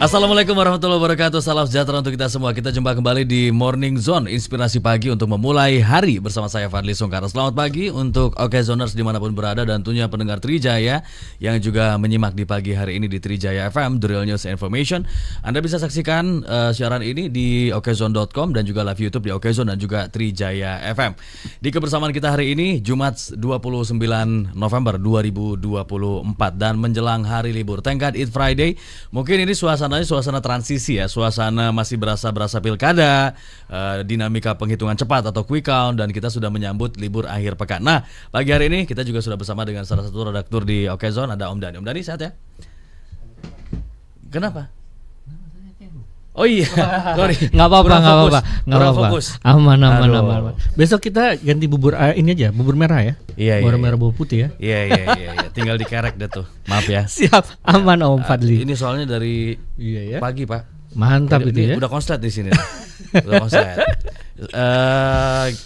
Assalamualaikum warahmatullahi wabarakatuh. Salam sejahtera untuk kita semua. Kita jumpa kembali di Morning Zone, inspirasi pagi untuk memulai hari bersama saya Fadli Sungkara. Selamat pagi untuk Okezoners dimanapun berada dan tentunya pendengar Trijaya yang juga menyimak di pagi hari ini di Trijaya FM, The Real News Information. Anda bisa saksikan siaran ini di okezone.com dan juga live YouTube di Okezone dan juga Trijaya FM. Di kebersamaan kita hari ini Jumat 29 November 2024 dan menjelang hari libur. Thank God It's Friday. Mungkin ini suasana transisi ya, suasana masih berasa pilkada, dinamika penghitungan cepat atau quick count, dan kita sudah menyambut libur akhir pekan. Nah, pagi hari ini kita juga sudah bersama dengan salah satu redaktur di Okezone, ada Om Dhani. Om Dhani sehat ya? Kenapa? Oh iya, sorry. Nggak apa-apa. Fokus. Aman. Besok kita ganti bubur ini aja, bubur merah ya. Iya. Bubur merah bubur putih ya. Iya. Tinggal dikerek deh tuh. Maaf ya. Siap, aman Om Fadli. Ini soalnya dari pagi Pak. Mantap itu ya. Udah konslet di sini. Udah konslet.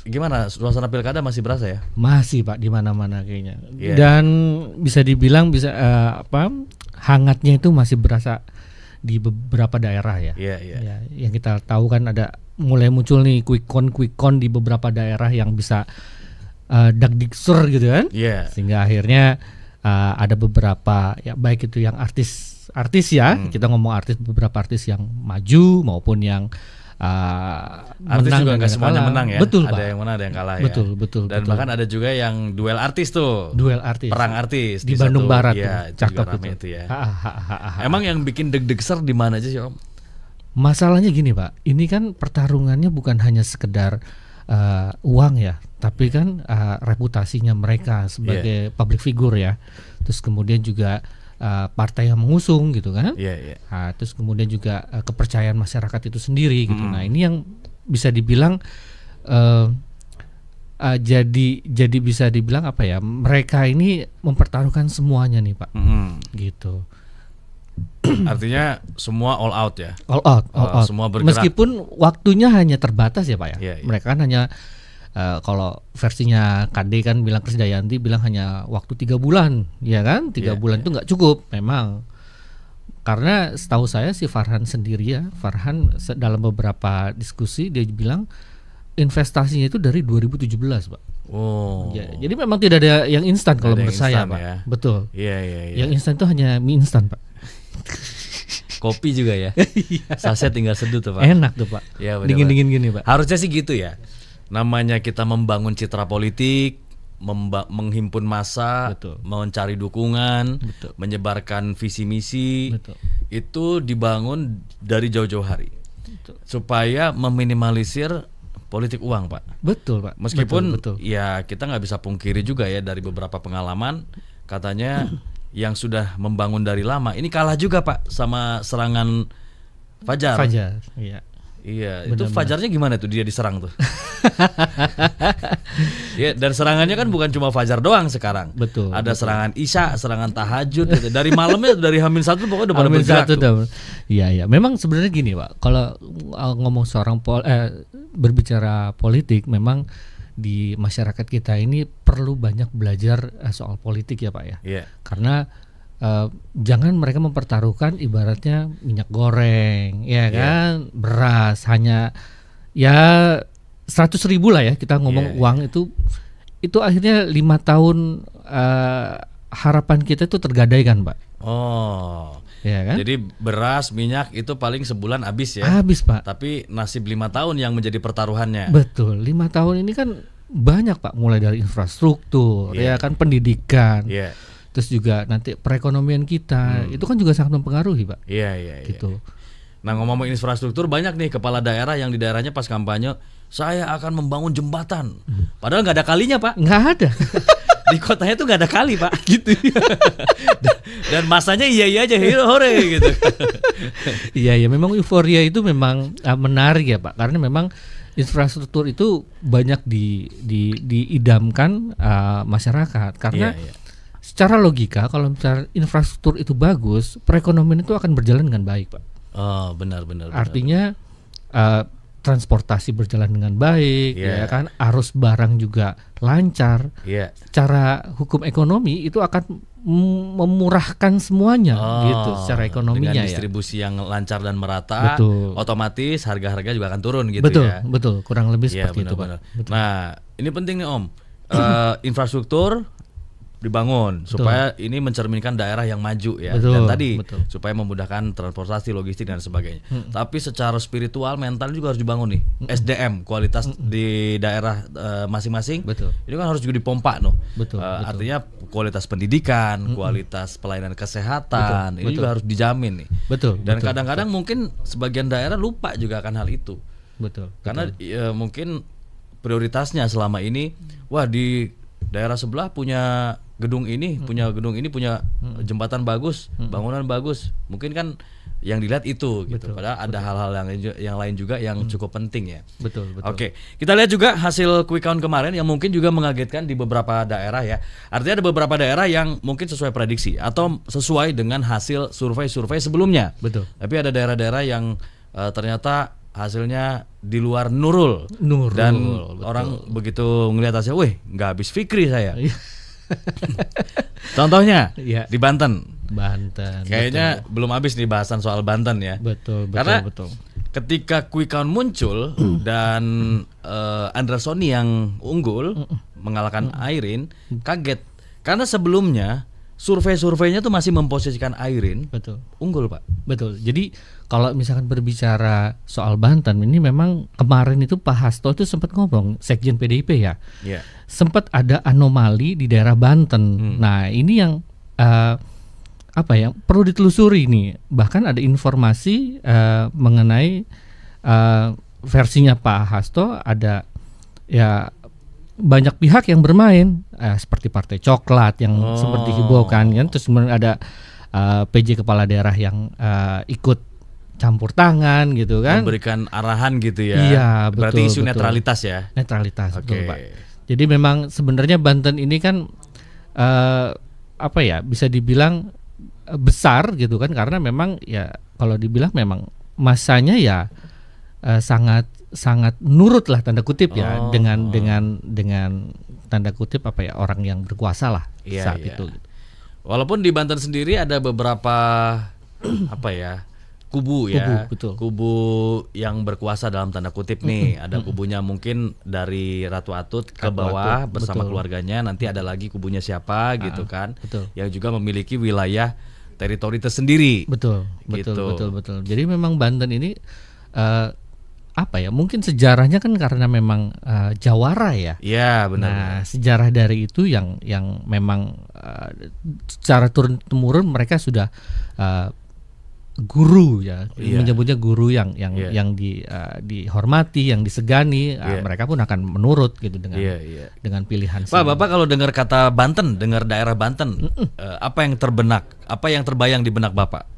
Gimana suasana pilkada masih berasa ya? Masih Pak, di mana-mana kayaknya. Yeah. Dan bisa dibilang hangatnya itu masih berasa di beberapa daerah ya. Iya. Yang kita tahu kan ada mulai muncul nih quick count di beberapa daerah yang bisa dagdiksur gitu kan. Iya. Sehingga akhirnya ada beberapa ya, baik itu yang artis ya, kita ngomong beberapa artis yang maju maupun yang artis menang juga nggak semuanya kalah. menang ya. Betul, ada Pak. yang menang, ada yang kalah Betul. ya. Dan bahkan ada juga yang duel artis tuh. Perang artis di Bandung Barat ya, tuh. Cakep itu ya. Emang yang bikin deg-degser di mana aja sih Om? Masalahnya gini Pak, ini kan pertarungannya bukan hanya sekedar uang ya, tapi kan reputasinya mereka sebagai public figure ya. Terus kemudian juga partai yang mengusung gitu kan. Terus kemudian juga kepercayaan masyarakat itu sendiri gitu. Nah ini yang bisa dibilang jadi bisa dibilang apa ya, mereka ini mempertaruhkan semuanya nih Pak. Gitu. Artinya semua all out ya. All out. Semua bergerak. Meskipun waktunya hanya terbatas ya Pak ya. Yeah. Mereka kan hanya kalau versinya KD kan bilang, Krisdayanti bilang hanya waktu 3 bulan, ya kan? 3 bulan itu nggak cukup memang. Karena setahu saya si Farhan sendiri ya, dalam beberapa diskusi dia bilang investasinya itu dari 2017 Pak. Oh. Ya, jadi memang tidak ada yang instan kalau menurut saya Pak. Ya? Betul. Iya. Yang instan itu hanya mie instan Pak. Kopi juga ya. Saset tinggal seduh tuh Pak. Enak tuh Pak. Ya, dingin gini Pak. Harusnya sih gitu ya. Namanya kita membangun citra politik, menghimpun massa, mencari dukungan, menyebarkan visi misi, itu dibangun dari jauh-jauh hari, supaya meminimalisir politik uang Pak. Betul Pak. Meskipun ya kita nggak bisa pungkiri juga ya, dari beberapa pengalaman katanya yang sudah membangun dari lama ini kalah juga Pak sama serangan Fajar. Iya, itu Fajarnya gimana tuh dia diserang tuh? Ya, dan serangannya kan bukan cuma Fajar doang sekarang. Betul. Ada serangan Isya, serangan tahajud gitu. Dari malamnya dari H-1 pokoknya udah pada bergerak tuh. Iya. Memang sebenarnya gini Pak, kalau ngomong berbicara politik, memang di masyarakat kita ini perlu banyak belajar soal politik ya Pak ya. Iya. Karena jangan mereka mempertaruhkan ibaratnya minyak goreng ya kan, beras hanya ya 100.000 lah ya, kita ngomong uang itu akhirnya 5 tahun harapan kita itu tergadaikan Pak. Oh ya kan? Jadi beras, minyak itu paling sebulan habis ya. Habis Pak. Tapi nasib 5 tahun yang menjadi pertaruhannya. Betul, 5 tahun ini kan banyak Pak, mulai dari infrastruktur ya kan, pendidikan. Terus juga nanti perekonomian kita itu kan juga sangat mempengaruhi Pak. Iya. Gitu. Nah ngomong infrastruktur, banyak nih kepala daerah yang di daerahnya pas kampanye saya akan membangun jembatan. Padahal nggak ada kalinya Pak. Nggak ada. Di kotanya tuh nggak ada kali Pak. Gitu. Dan masanya iya aja hore gitu. Iya memang euforia itu memang menarik ya Pak. Karena memang infrastruktur itu banyak diidamkan masyarakat. Karena secara logika kalau misalnya infrastruktur itu bagus, perekonomian itu akan berjalan dengan baik Pak. Oh benar. Artinya transportasi berjalan dengan baik, ya kan, arus barang juga lancar. Secara hukum ekonomi itu akan memurahkan semuanya, gitu, secara ekonominya. Dengan distribusi yang lancar dan merata, otomatis harga-harga juga akan turun, gitu. Betul, kurang lebih seperti itu, Pak. Nah, ini penting nih Om, infrastruktur dibangun supaya ini mencerminkan daerah yang maju ya, dan tadi supaya memudahkan transportasi, logistik dan sebagainya. Tapi secara spiritual, mental juga harus dibangun nih. SDM, kualitas di daerah masing-masing, itu kan harus juga dipompa artinya kualitas pendidikan, kualitas pelayanan kesehatan, ini juga harus dijamin nih. Dan kadang-kadang mungkin sebagian daerah lupa juga akan hal itu. Karena mungkin prioritasnya selama ini, wah di daerah sebelah punya gedung ini, punya jembatan bagus, bangunan bagus. Mungkin kan yang dilihat itu gitu. Padahal ada hal-hal yang lain juga yang cukup penting ya. Oke, kita lihat juga hasil quick count kemarin yang mungkin juga mengagetkan di beberapa daerah ya. Artinya ada beberapa daerah yang mungkin sesuai prediksi atau sesuai dengan hasil survei-survei sebelumnya. Tapi ada daerah-daerah yang ternyata hasilnya di luar Nurul. Dan orang begitu ngelihat hasil, wih, nggak habis fikri saya. Contohnya di Banten. Kayaknya belum habis nih bahasan soal Banten ya. Karena ketika quick count muncul dan Andersoni yang unggul mengalahkan Airin, kaget karena sebelumnya survei-surveinya tuh masih memposisikan Airin unggul, Pak. Jadi kalau misalkan berbicara soal Banten ini, memang kemarin itu Pak Hasto itu sempat ngomong, Sekjen PDIP ya, sempat ada anomali di daerah Banten. Nah ini yang perlu ditelusuri nih. Bahkan ada informasi mengenai versinya Pak Hasto, ada ya banyak pihak yang bermain, seperti Partai Coklat yang sempat dihimbaukan kan, terus kemudian ada PJ kepala daerah yang ikut campur tangan gitu kan, memberikan arahan gitu ya. Iya, berarti isu netralitas ya. Netralitas, betul Pak. Jadi memang sebenarnya Banten ini kan bisa dibilang besar gitu kan, karena memang ya kalau dibilang memang masanya ya sangat nurut lah tanda kutip ya, dengan tanda kutip orang yang berkuasa lah saat itu. Walaupun di Banten sendiri ada beberapa kubu ya, kubu yang berkuasa dalam tanda kutip nih. Ada kubunya mungkin dari Ratu Atut ke bawah bersama keluarganya, nanti ada lagi kubunya siapa gitu kan, yang juga memiliki wilayah teritori tersendiri. Betul. Jadi memang Banten ini mungkin sejarahnya kan karena memang jawara ya. Iya, benar. Nah, sejarah dari itu yang memang secara turun temurun mereka sudah guru ya, menyebutnya guru yang dihormati, yang disegani, mereka pun akan menurut gitu dengan pilihan. Pak, Bapak kalau dengar kata Banten, dengar daerah Banten, apa yang terbayang di benak Bapak?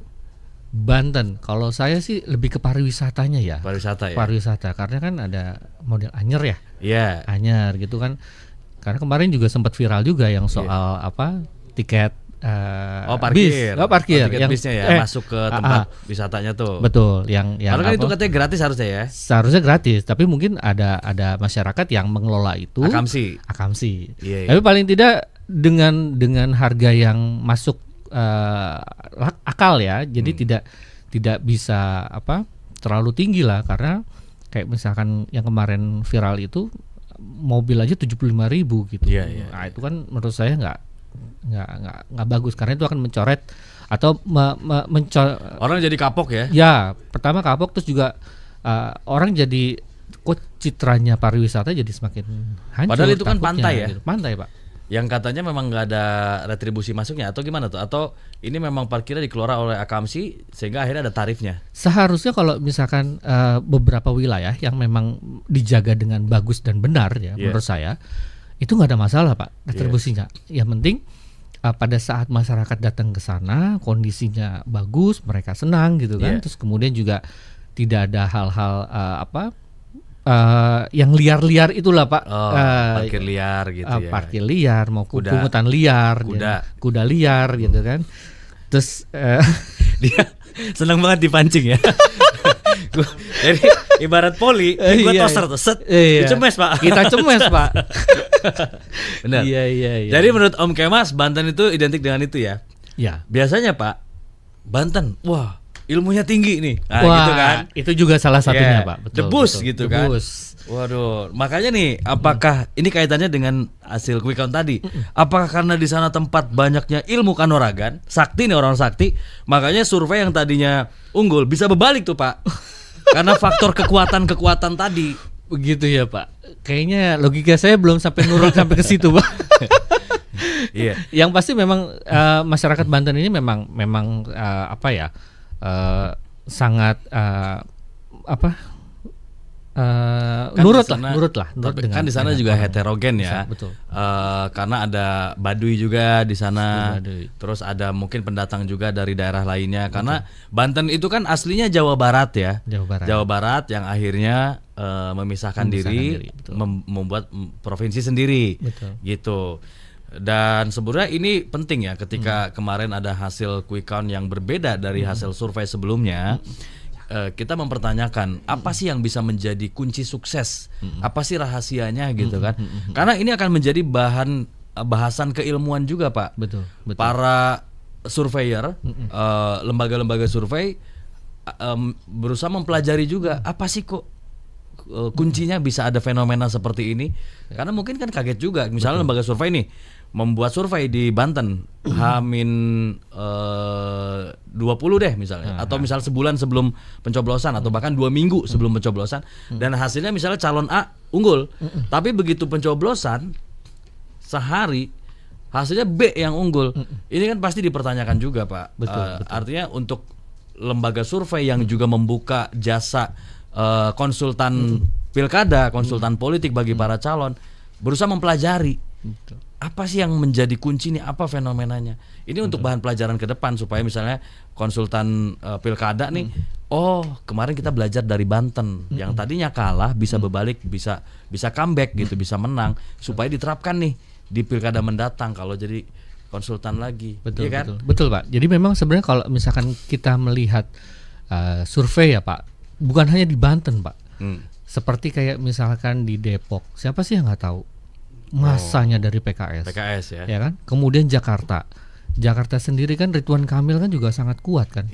Banten, kalau saya sih lebih ke pariwisatanya ya. Pariwisata karena kan ada model Anyer ya. Anyer gitu kan. Karena kemarin juga sempat viral juga yang soal tiket parkir. Parkir yang bisnya ya, masuk ke tempat wisatanya tuh. Betul, yang padahal kan itu katanya gratis harusnya ya. Seharusnya gratis, tapi mungkin ada masyarakat yang mengelola itu. Akamsi. Tapi paling tidak dengan harga yang masuk akal ya. Jadi tidak bisa terlalu tinggi lah, karena kayak misalkan yang kemarin viral itu mobil aja 75.000 gitu. Nah, itu kan menurut saya nggak bagus, karena itu akan mencoret atau orang jadi kapok ya. Ya, pertama kapok, terus juga orang jadi citranya pariwisata jadi semakin hancur. Padahal itu kan pantai ya. Gitu. Pantai, Pak. Yang katanya memang nggak ada retribusi masuknya atau gimana tuh? Atau ini memang parkirnya dikelola oleh Akamsi sehingga akhirnya ada tarifnya? Seharusnya kalau misalkan beberapa wilayah yang memang dijaga dengan bagus dan benar ya, menurut saya itu nggak ada masalah, Pak, retribusinya. Yang penting pada saat masyarakat datang ke sana kondisinya bagus, mereka senang gitu kan. Terus kemudian juga tidak ada hal-hal yang liar-liar itulah, Pak. Parkir liar gitu ya. Parkir liar, mau pungutan liar, kuda liar gitu kan. Terus dia senang banget dipancing ya. Jadi ibarat poli, gua Iya, toser tuh, set, iya. dicemes Pak. Kita cemes Pak. Benar. Iya. Jadi menurut Om Kemas, Banten itu identik dengan itu ya. Ya. Biasanya Pak, Banten, wah ilmunya tinggi nih, nah, Wah, gitu kan. itu juga salah satunya Iya, Pak. debus gitu kan. Debus. Waduh, makanya nih, apakah ini kaitannya dengan hasil quick count tadi? Apakah karena di sana tempat banyaknya ilmu kanuragan, sakti nih orang sakti, makanya survei yang tadinya unggul bisa berbalik tuh Pak, karena faktor kekuatan tadi. Begitu ya Pak. Kayaknya logika saya belum sampai nurun sampai ke situ Pak. Iya. Yang pasti memang masyarakat Banten ini memang apa ya, sangat Kan nurut di sana- lah. Kan di sana juga heterogen ya. Betul. Karena ada Baduy juga di sana. Baduy. Terus ada mungkin pendatang juga dari daerah lainnya. Karena Banten itu kan aslinya Jawa Barat ya. Jawa Barat yang akhirnya memisahkan diri, betul. membuat provinsi sendiri. Betul. Gitu. Dan sebenarnya ini penting ya ketika kemarin ada hasil quick count yang berbeda dari hasil survei sebelumnya. Kita mempertanyakan apa sih yang bisa menjadi kunci sukses, apa sih rahasianya gitu kan? Karena ini akan menjadi bahasan keilmuan juga Pak. Betul. Para surveyor, lembaga-lembaga survei berusaha mempelajari juga apa sih kok kuncinya bisa ada fenomena seperti ini. Karena mungkin kan kaget juga, misalnya lembaga survei nih membuat survei di Banten H-20 deh misalnya, atau misal sebulan sebelum pencoblosan atau bahkan 2 minggu sebelum pencoblosan, dan hasilnya misalnya calon A unggul, tapi begitu pencoblosan sehari hasilnya B yang unggul. Ini kan pasti dipertanyakan juga Pak. Betul. Artinya untuk lembaga survei yang juga membuka jasa konsultan pilkada, konsultan politik bagi para calon, berusaha mempelajari apa sih yang menjadi kunci nih, apa fenomenanya. Ini untuk bahan pelajaran ke depan supaya misalnya konsultan pilkada nih, oh kemarin kita belajar dari Banten yang tadinya kalah bisa berbalik, bisa comeback gitu, bisa menang, supaya diterapkan nih di pilkada mendatang kalau jadi konsultan lagi. Betul, iya kan? betul Pak. Jadi memang sebenarnya kalau misalkan kita melihat survei ya Pak, bukan hanya di Banten Pak. Seperti kayak misalkan di Depok, siapa sih yang nggak tahu masanya dari PKS ya. Ya kan? Kemudian Jakarta sendiri kan Ridwan Kamil kan juga sangat kuat kan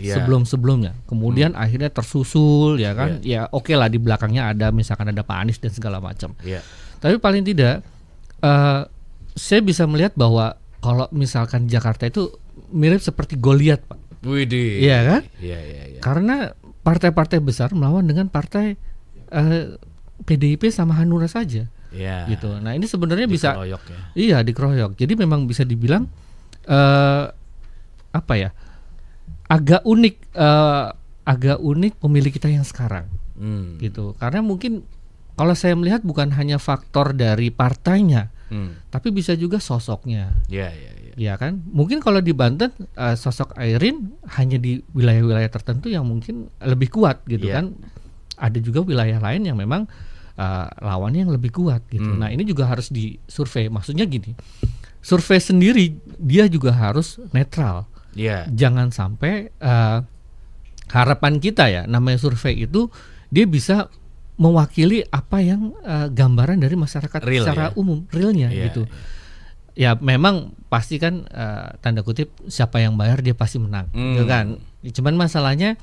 sebelumnya. Kemudian akhirnya tersusul ya kan. Ya oke lah, di belakangnya ada misalkan ada Pak Anies dan segala macam. Tapi paling tidak saya bisa melihat bahwa kalau misalkan Jakarta itu mirip seperti Goliat Pak. Widih. Iya kan? Iya. Karena partai-partai besar melawan dengan partai PDIP sama Hanura saja. Iya. Gitu. Nah ini sebenarnya bisa, dikeroyok ya. iya dikeroyok. Jadi memang bisa dibilang apa ya, agak unik pemilih kita yang sekarang, gitu. Karena mungkin kalau saya melihat bukan hanya faktor dari partainya, tapi bisa juga sosoknya. Iya. Ya kan, mungkin kalau di Banten sosok Airin hanya di wilayah-wilayah tertentu yang mungkin lebih kuat gitu kan. Ada juga wilayah lain yang memang lawannya yang lebih kuat gitu. Nah ini juga harus disurvei. Maksudnya gini, survei sendiri dia juga harus netral. Jangan sampai harapan kita ya, namanya survei itu dia bisa mewakili apa yang gambaran dari masyarakat real, secara umum, realnya gitu. Ya memang pasti kan tanda kutip siapa yang bayar dia pasti menang, gitu kan. Cuman masalahnya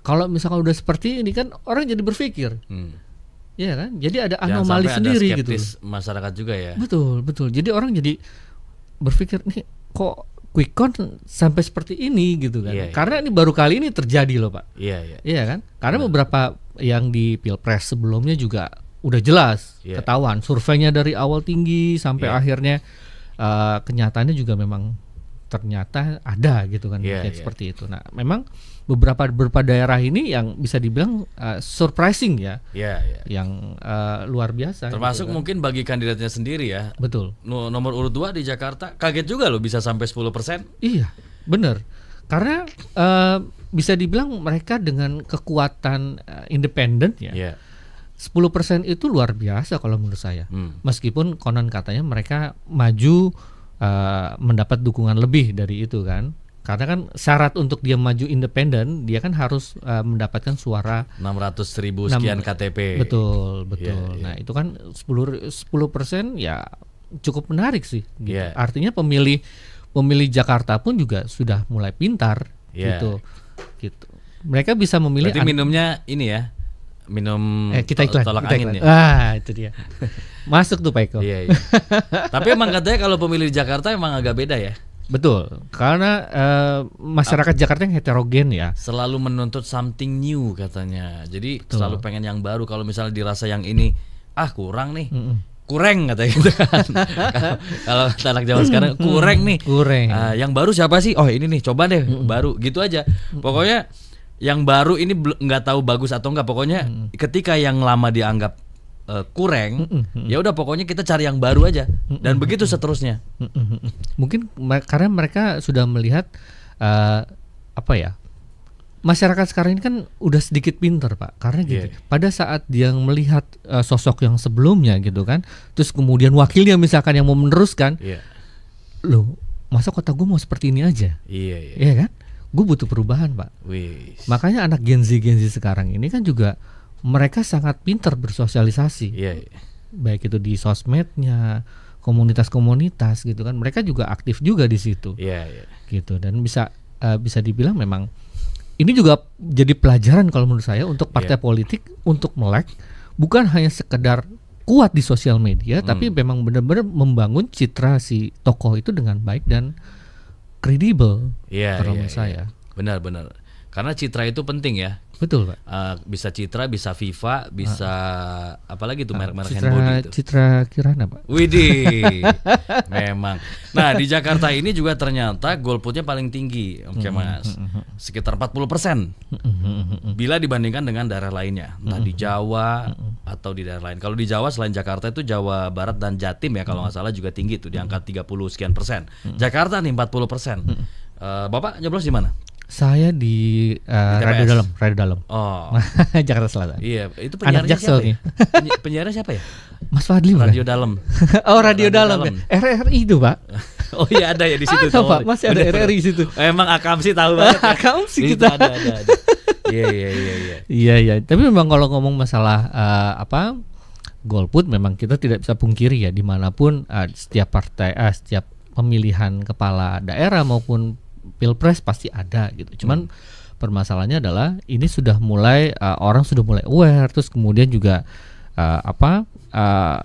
kalau misalkan udah seperti ini kan orang jadi berpikir. Iya kan? Jadi ada anomali sendiri ada gitu. Masyarakat juga ya. Betul. Jadi orang jadi berpikir nih kok quick count sampai seperti ini gitu kan. Karena ini baru kali ini terjadi loh Pak. Iya kan? Karena beberapa yang di Pilpres sebelumnya juga udah jelas ketahuan surveinya dari awal tinggi sampai akhirnya kenyataannya juga memang ternyata ada gitu kan, seperti itu. Nah, memang beberapa daerah ini yang bisa dibilang surprising ya, yang luar biasa. Termasuk gitu kan. mungkin bagi kandidatnya sendiri ya. Betul. Nomor urut 2 di Jakarta kaget juga loh bisa sampai 10%. Iya, benar. Karena bisa dibilang mereka dengan kekuatan independen ya. 10% itu luar biasa kalau menurut saya. Meskipun konon katanya mereka maju mendapat dukungan lebih dari itu kan. Karena kan syarat untuk dia maju independen, dia kan harus mendapatkan suara 600.000 sekian KTP. Betul. Iya. Nah, itu kan 10% ya cukup menarik sih gitu. Iya. Artinya pemilih Jakarta pun juga sudah mulai pintar Iya. gitu. Mereka bisa memilih. Berarti minumnya ini ya. Minum kita iklan, tolak kita angin iklan. ya. Itu dia. Masuk tuh Pak Eko. Iya. Tapi emang katanya kalau pemilih Jakarta emang agak beda ya. Betul, karena masyarakat Jakarta yang heterogen ya. Selalu menuntut something new katanya. Jadi Betul. selalu pengen yang baru. Kalau misalnya dirasa yang ini kurang nih. Kurang katanya gitu kan. Kalau anak zaman sekarang kurang nih. Kurang. Yang baru siapa sih? Oh ini nih, coba deh baru gitu aja. Pokoknya yang baru ini nggak tahu bagus atau enggak. Pokoknya ketika yang lama dianggap kurang, ya udah pokoknya kita cari yang baru aja. Dan begitu seterusnya. Mungkin karena mereka sudah melihat masyarakat sekarang ini kan udah sedikit pinter Pak. Karena gitu, pada saat dia melihat sosok yang sebelumnya gitu kan, terus kemudian wakilnya misalkan yang mau meneruskan, loh masa kota gue mau seperti ini aja? Iya kan? Gue butuh perubahan Pak. Makanya anak Gen Z sekarang ini kan juga mereka sangat pintar bersosialisasi, baik itu di sosmednya, komunitas-komunitas gitu kan. Mereka juga aktif juga di situ, gitu. Dan bisa dibilang memang ini juga jadi pelajaran kalau menurut saya untuk partai politik untuk melek, bukan hanya sekedar kuat di sosial media, tapi memang benar-benar membangun citra si tokoh itu dengan baik dan kredibel. Kalau menurut saya, benar-benar. Karena citra itu penting ya. Betul Pak. Bisa citra, bisa FIFA, bisa apalagi tuh merek-merek Citra, handbody itu. Citra Kirana Pak. Widih, memang. Nah di Jakarta ini juga ternyata golputnya paling tinggi, oke Mas, sekitar 40%. Bila dibandingkan dengan daerah lainnya, entah di Jawa atau di daerah lain. Kalau di Jawa selain Jakarta itu Jawa Barat dan Jatim ya kalau nggak salah juga tinggi tuh di angka 30 sekian persen. Jakarta nih 40%. Bapak nyoblos di mana? Saya di Radio Dalam. Oh, Jakarta Selatan. iya, itu penyiarnya siapa ya? Penyiarnya siapa ya? Mas Fadli Radio bukan? Dalam. Oh, Radio Dalam. Ya? RRI itu, Pak. Oh iya ada ya di situ. Ada, Pak. Masih ada RRI di situ. Emang Akam sih tahu banget. Ya. Akam sih kita kita. ada. Iya. Tapi memang kalau ngomong masalah golput, memang kita tidak bisa pungkiri ya, dimanapun setiap partai, setiap pemilihan kepala daerah maupun pilpres pasti ada gitu. Cuman permasalahannya adalah ini sudah mulai orang sudah mulai aware, terus kemudian juga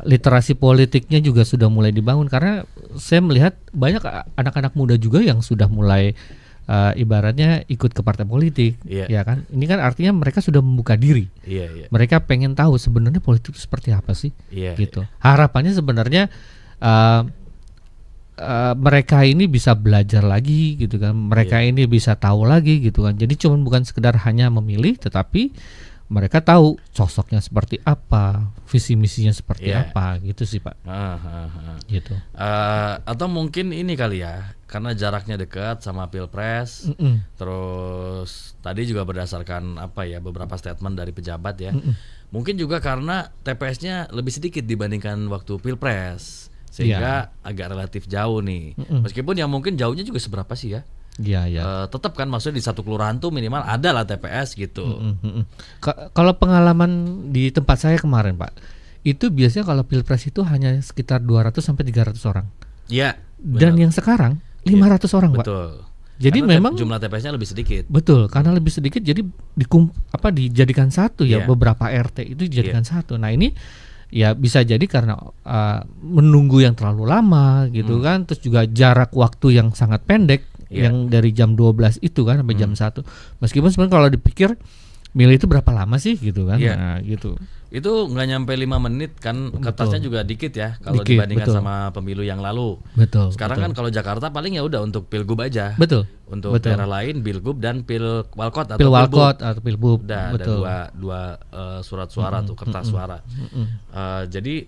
literasi politiknya juga sudah mulai dibangun, karena saya melihat banyak anak-anak muda juga yang sudah mulai ibaratnya ikut ke partai politik, ya kan? Ini kan artinya mereka sudah membuka diri. Mereka pengen tahu sebenarnya politik itu seperti apa sih, gitu. Harapannya sebenarnya mereka ini bisa belajar lagi gitu kan, mereka ini bisa tahu lagi gitu kan. Jadi cuma bukan sekedar hanya memilih, tetapi mereka tahu sosoknya seperti apa, visi misinya seperti apa, gitu sih Pak. Gitu. Atau mungkin ini kali ya, karena jaraknya dekat sama pilpres. Terus tadi juga berdasarkan beberapa statement dari pejabat ya. Mungkin juga karena TPS-nya lebih sedikit dibandingkan waktu pilpres. Sehingga agak relatif jauh nih. Meskipun yang mungkin jauhnya juga seberapa sih ya? Tetap kan maksudnya di satu kelurahan tuh minimal ada lah TPS gitu. Kalau pengalaman di tempat saya kemarin Pak, itu biasanya kalau pilpres itu hanya sekitar 200 sampai 300 orang. Iya. Dan yang sekarang 500 orang Pak. Betul. Jadi karena memang jumlah TPS-nya lebih sedikit. Betul, karena lebih sedikit jadi dijadikan satu ya, beberapa RT itu dijadikan satu. Nah ini ya bisa jadi karena menunggu yang terlalu lama gitu kan, terus juga jarak waktu yang sangat pendek, yang dari jam 12 itu kan sampai jam 1. Meskipun sebenarnya kalau dipikir milih itu berapa lama sih gitu kan. Nah gitu. Itu nggak nyampe 5 menit kan, kertasnya juga dikit ya kalau dikit, dibandingkan sama pemilu yang lalu. Sekarang kan kalau Jakarta paling ya udah untuk pilgub aja. Untuk daerah lain pilgub dan pilwalkot atau pilbub. Udah ada dua surat suara tuh, kertas suara. Jadi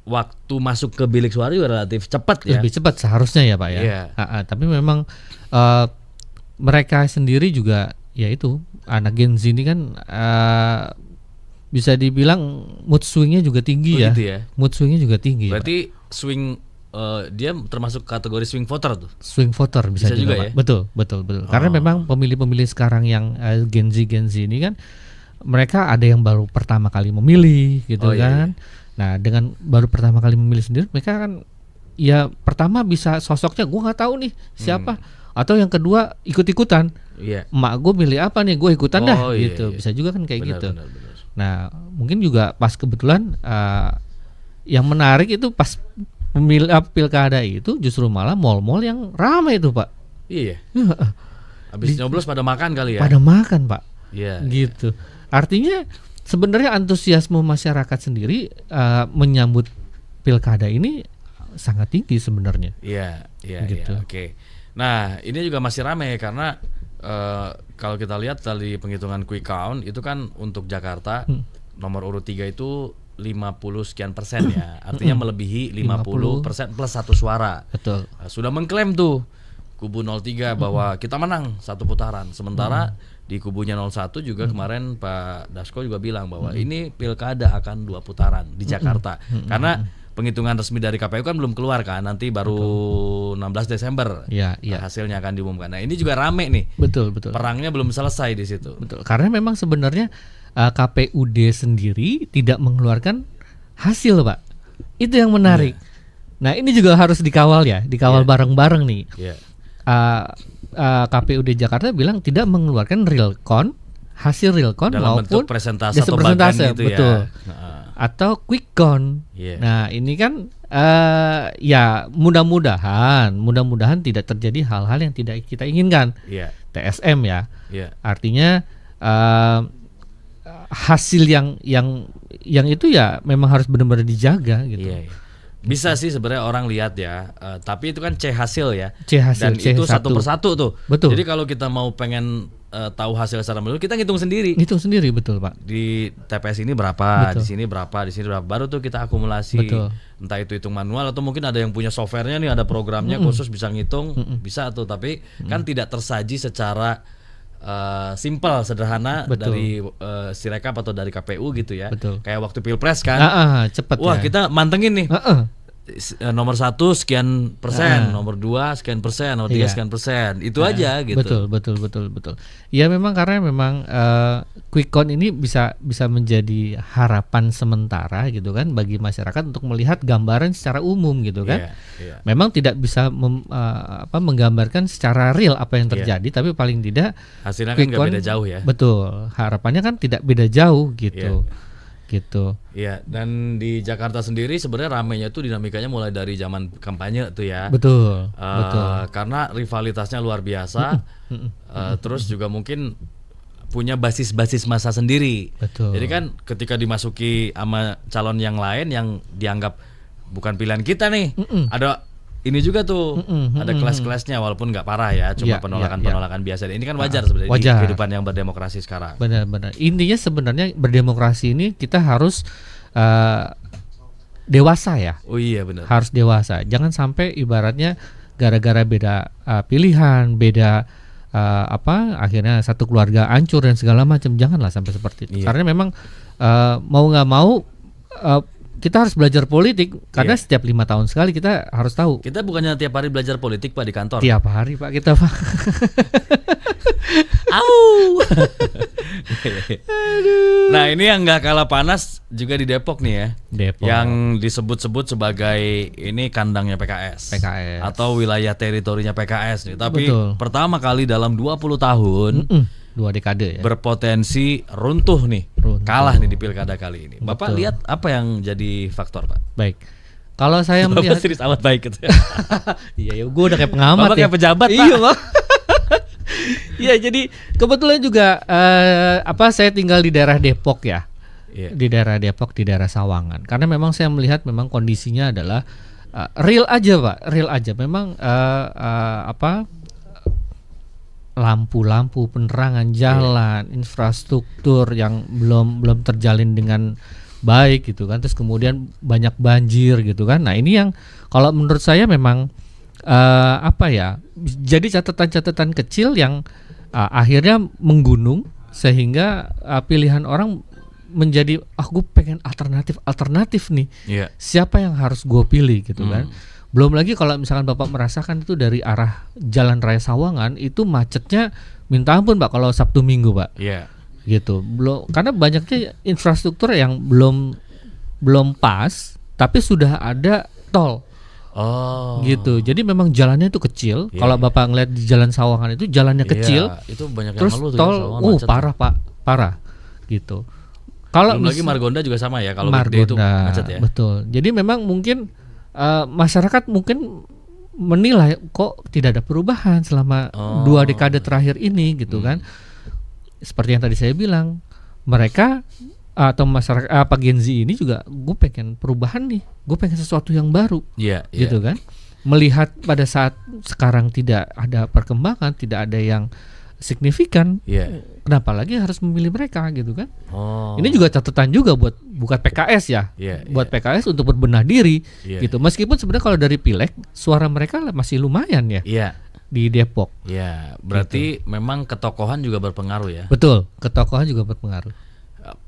waktu masuk ke bilik suara juga relatif cepat ya. Lebih cepat seharusnya ya Pak ya. Tapi memang mereka sendiri juga ya itu anak Gen Z ini kan bisa dibilang mood swingnya juga tinggi ya. Gitu ya. Mood swingnya juga tinggi. Berarti swing dia termasuk kategori swing voter tuh. Swing voter bisa juga ya? Pak. Betul. Karena memang pemilih-pemilih sekarang yang Gen Z ini kan mereka ada yang baru pertama kali memilih gitu kan. Iya. Nah, dengan baru pertama kali memilih sendiri mereka kan ya pertama bisa sosoknya gue nggak tahu nih siapa, atau yang kedua ikut-ikutan. Iya. Emak gue milih apa nih, gue ikutan dah Iya, gitu. iya. Bisa juga kan kayak Benar, gitu. benar. Nah, mungkin juga pas kebetulan yang menarik itu pas pilkada itu justru malah mal-mal yang ramai itu, Pak. Iya. Habis nyoblos pada makan kali ya. Pada makan, Pak. Iya. Gitu. Artinya sebenarnya antusiasme masyarakat sendiri menyambut pilkada ini sangat tinggi sebenarnya. Iya, Gitu. Oke. Nah, ini juga masih ramai karena kalau kita lihat dari penghitungan quick count itu kan untuk Jakarta nomor urut 3 itu 50 sekian persen ya. Artinya melebihi 50% plus 1 suara. Betul. Sudah mengklaim tuh kubu 03 bahwa kita menang satu putaran. Sementara di kubunya 01 juga kemarin Pak Dasko juga bilang bahwa ini pilkada akan 2 putaran di Jakarta. Karena penghitungan resmi dari KPU kan belum keluar kan, nanti baru 16 Desember Iya. hasilnya akan diumumkan. Nah, ini juga rame nih. Betul. Perangnya belum selesai di situ. Betul. Karena memang sebenarnya KPUD sendiri tidak mengeluarkan hasil, Pak. Itu yang menarik. Nah, ini juga harus dikawal ya, dikawal bareng-bareng nih. Iya. KPUD Jakarta bilang tidak mengeluarkan hasil real count Dalam maupun bentuk presentase atau persentase, bagan gitu betul. ya. Atau quick count. Iya. Nah, ini kan ya mudah-mudahan tidak terjadi hal-hal yang tidak kita inginkan. Iya. TSM ya. Iya. Artinya hasil yang itu ya memang harus benar-benar dijaga gitu. Iya. Bisa sih sebenarnya orang lihat ya, tapi itu kan C hasil ya. C hasil, dan C itu satu. satu persatu tuh. Betul. Jadi kalau kita mau pengen tahu hasil secara menyeluruh, kita ngitung sendiri. Itu sendiri, betul, Pak. Di TPS ini berapa, Betul. di sini berapa, di sini berapa, baru tuh kita akumulasi. Betul. Entah itu hitung manual atau mungkin ada yang punya softwarenya nih, ada programnya khusus bisa ngitung, bisa tuh. Tapi kan tidak tersaji secara simple, sederhana. Betul. Dari Sirekap atau dari KPU gitu ya. Betul. Kayak waktu pilpres kan. Cepet Wah, ya. kita mantengin nih. Nomor 1 sekian persen, nomor 2 sekian persen, nomor 3 sekian persen, itu aja gitu. Betul. Ya memang karena memang quick count ini bisa menjadi harapan sementara gitu kan bagi masyarakat untuk melihat gambaran secara umum gitu kan. Iya. Memang tidak bisa menggambarkan secara real apa yang terjadi, tapi paling tidak Hasilnya kan quick nggak count, beda jauh ya. Betul. Harapannya kan tidak beda jauh gitu. Gitu. Iya, dan di Jakarta sendiri sebenarnya ramainya tuh dinamikanya mulai dari zaman kampanye tuh ya. Betul. Karena rivalitasnya luar biasa. Terus juga mungkin punya basis massa sendiri. Betul. Jadi kan ketika dimasuki sama calon yang lain yang dianggap bukan pilihan kita nih, ada ini juga tuh, ada kelas-kelasnya walaupun nggak parah ya, cuma penolakan biasa. Ini kan wajar sebenarnya di kehidupan yang berdemokrasi sekarang. Benar-benar. Intinya sebenarnya berdemokrasi ini kita harus dewasa ya. Oh iya benar. Harus dewasa. Jangan sampai ibaratnya gara-gara beda pilihan, beda akhirnya satu keluarga hancur dan segala macam. Janganlah sampai seperti itu. Karena memang mau nggak mau kita harus belajar politik karena setiap 5 tahun sekali kita harus tahu. Kita bukannya tiap hari belajar politik Pak di kantor. Tiap hari Pak kita Pak. Nah ini yang nggak kalah panas juga di Depok nih ya. Depok. Yang disebut-sebut sebagai ini kandangnya PKS. Atau wilayah teritorinya PKS nih. Tapi pertama kali dalam 20 tahun 2 dekade ya. Berpotensi runtuh nih. Kalah nih di pilkada kali ini. Bapak lihat apa yang jadi faktor Pak? Baik. Kalau saya melihat serius amat baik gitu. Iya ya, gue udah kayak pengamat. Bapak kayak pejabat Pak. Iya Pak. Iya jadi kebetulan juga saya tinggal di daerah Depok ya. Di daerah Depok, di daerah Sawangan. Karena memang saya melihat memang kondisinya adalah real aja Pak, real aja. Memang lampu-lampu, penerangan jalan, infrastruktur yang belum terjalin dengan baik gitu kan. Terus kemudian banyak banjir gitu kan. Nah, ini yang kalau menurut saya memang jadi catatan-catatan kecil yang akhirnya menggunung sehingga pilihan orang menjadi gue pengen alternatif nih. Siapa yang harus gue pilih gitu kan. Belum lagi kalau misalkan Bapak merasakan itu dari arah Jalan Raya Sawangan itu macetnya minta ampun Pak kalau Sabtu Minggu Pak. Iya. Gitu. Belum, karena banyaknya infrastruktur yang belum pas tapi sudah ada tol. Oh. Gitu. Jadi memang jalannya itu kecil. Iya, Kalau iya. Bapak ngeliat di Jalan Sawangan itu jalannya kecil. Iya, itu banyak yang Terus ngeluh tuh tol, Sawangan macet. parah Pak, parah. Gitu. Kalau Belum lagi Margonda juga sama ya, kalau weekday itu Margonda, macet ya. betul. Jadi memang mungkin masyarakat mungkin menilai kok tidak ada perubahan selama 2 dekade terakhir ini gitu kan. Seperti yang tadi saya bilang, mereka atau masyarakat Gen Z ini juga gue pengen perubahan nih, gue pengen sesuatu yang baru. Iya, Gitu kan. Melihat pada saat sekarang tidak ada perkembangan, tidak ada yang signifikan, Iya. kenapa lagi harus memilih mereka gitu kan? Oh. Ini juga catatan juga buat PKS ya, Iya, buat PKS untuk berbenah diri Iya. gitu. Meskipun sebenarnya kalau dari Pileg suara mereka masih lumayan ya Iya. di Depok. Iya, berarti memang ketokohan juga berpengaruh ya. Betul, ketokohan juga berpengaruh.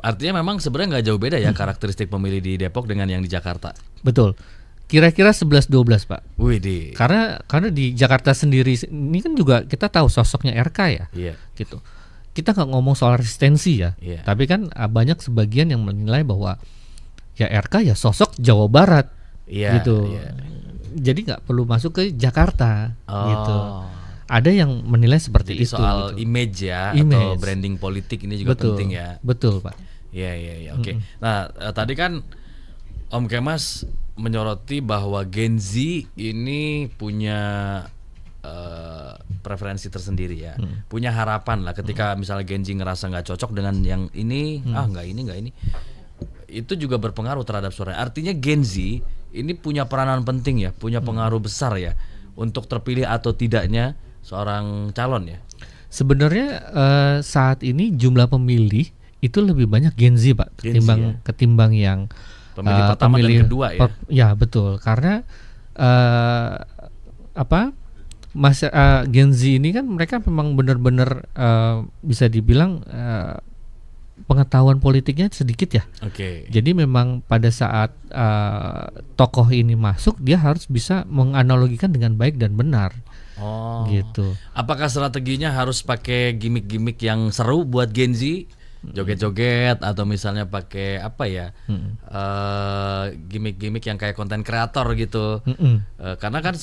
Artinya memang sebenarnya nggak jauh beda ya karakteristik pemilih di Depok dengan yang di Jakarta. Betul. Kira-kira 11-12 Pak. Wih di. Karena di Jakarta sendiri ini kan juga kita tahu sosoknya RK ya. Iya. Gitu. Kita nggak ngomong soal resistensi ya, Iya. tapi kan banyak sebagian yang menilai bahwa ya RK ya sosok Jawa Barat, Iya. gitu. Iya. Jadi nggak perlu masuk ke Jakarta, Oh. gitu. Ada yang menilai seperti Jadi itu. soal gitu. image ya, atau Image. branding politik ini juga Betul, penting ya. betul Pak. Iya, iya, iya. Oke. Nah, tadi kan Om Kemas menyoroti bahwa Gen Z ini punya preferensi tersendiri ya, punya harapan lah ketika misalnya Gen Z ngerasa nggak cocok dengan yang ini, nggak ini, itu juga berpengaruh terhadap suara. Artinya Gen Z ini punya peranan penting ya, punya pengaruh besar ya untuk terpilih atau tidaknya seorang calon ya. Sebenarnya saat ini jumlah pemilih itu lebih banyak Gen Z Pak Gen Z, ketimbang yang Pemilih pertama dan kedua ya. Ya betul, karena Gen Z ini kan mereka memang benar-benar bisa dibilang pengetahuan politiknya sedikit ya. Oke. Jadi memang pada saat tokoh ini masuk, dia harus bisa menganalogikan dengan baik dan benar. Oh. Gitu. Apakah strateginya harus pakai gimmick-gimmick yang seru buat Gen Z? Joget-joget atau misalnya pakai apa ya? Gimmick-gimmick yang kayak konten kreator gitu. Karena kan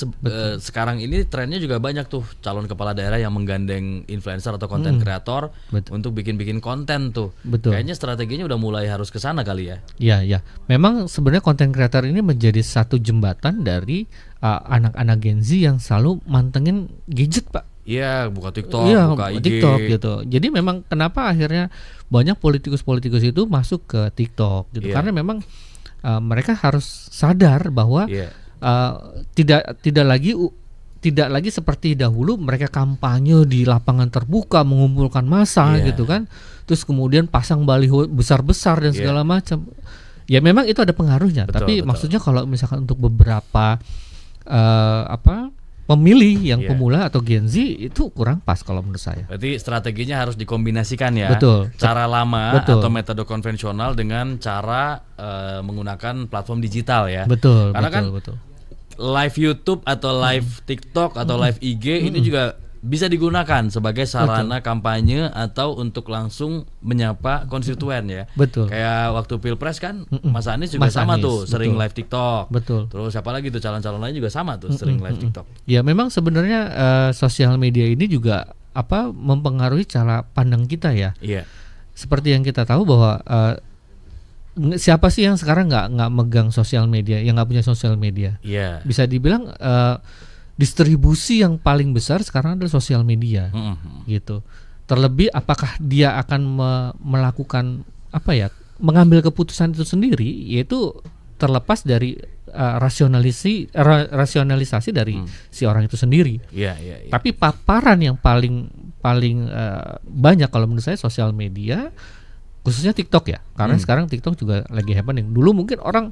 sekarang ini trennya juga banyak tuh calon kepala daerah yang menggandeng influencer atau konten kreator untuk bikin-bikin konten tuh. Betul. Kayaknya strateginya udah mulai harus ke sana kali ya. Iya, ya. Memang sebenarnya konten kreator ini menjadi satu jembatan dari anak-anak Gen Z yang selalu mantengin gadget, Pak. Iya, buka TikTok, Iya, buka IG. TikTok gitu. Jadi memang kenapa akhirnya banyak politikus-politikus itu masuk ke TikTok gitu. Iya. Karena memang mereka harus sadar bahwa Iya. tidak lagi seperti dahulu mereka kampanye di lapangan terbuka mengumpulkan massa Iya. gitu kan. Terus kemudian pasang baliho besar-besar dan Iya. segala macam. Ya memang itu ada pengaruhnya, Betul, tapi betul. maksudnya kalau misalkan untuk beberapa pemilih yang Iya. pemula atau Gen Z itu kurang pas kalau menurut saya. Berarti strateginya harus dikombinasikan ya. Betul. Cara lama Betul. atau metode konvensional dengan cara menggunakan platform digital ya. Betul, Karena kan betul. live YouTube atau live TikTok atau live IG ini juga bisa digunakan sebagai sarana kampanye atau untuk langsung menyapa konstituen ya. Betul. Kayak waktu Pilpres kan Mas Anies juga Mas sama Anies, tuh sering betul. live TikTok. Betul. Terus siapa lagi tuh calon-calon lain juga sama tuh sering live TikTok. Ya memang sebenarnya sosial media ini juga mempengaruhi cara pandang kita ya. Iya. Seperti yang kita tahu bahwa siapa sih yang sekarang nggak megang sosial media, yang nggak punya sosial media? Iya. Bisa dibilang distribusi yang paling besar sekarang adalah sosial media, gitu. Terlebih apakah dia akan melakukan mengambil keputusan itu sendiri, yaitu terlepas dari rasionalisasi dari si orang itu sendiri. Iya, iya, iya. Tapi paparan yang paling banyak kalau menurut saya sosial media, khususnya TikTok ya, karena sekarang TikTok juga lagi happening. Dulu mungkin orang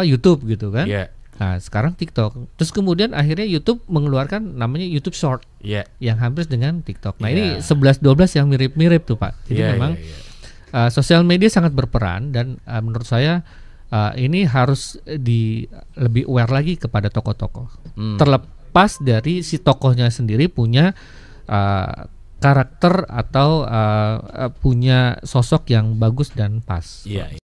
YouTube gitu kan. Iya. Nah sekarang TikTok. Terus kemudian akhirnya YouTube mengeluarkan namanya YouTube Short, Iya. yang hampir dengan TikTok. Nah Iya. ini 11-12 yang mirip-mirip tuh Pak. Jadi Iya, memang iya, iya. sosial media sangat berperan dan menurut saya ini harus lebih aware lagi kepada tokoh-tokoh. Terlepas dari si tokohnya sendiri punya karakter atau punya sosok yang bagus dan pas. Iya,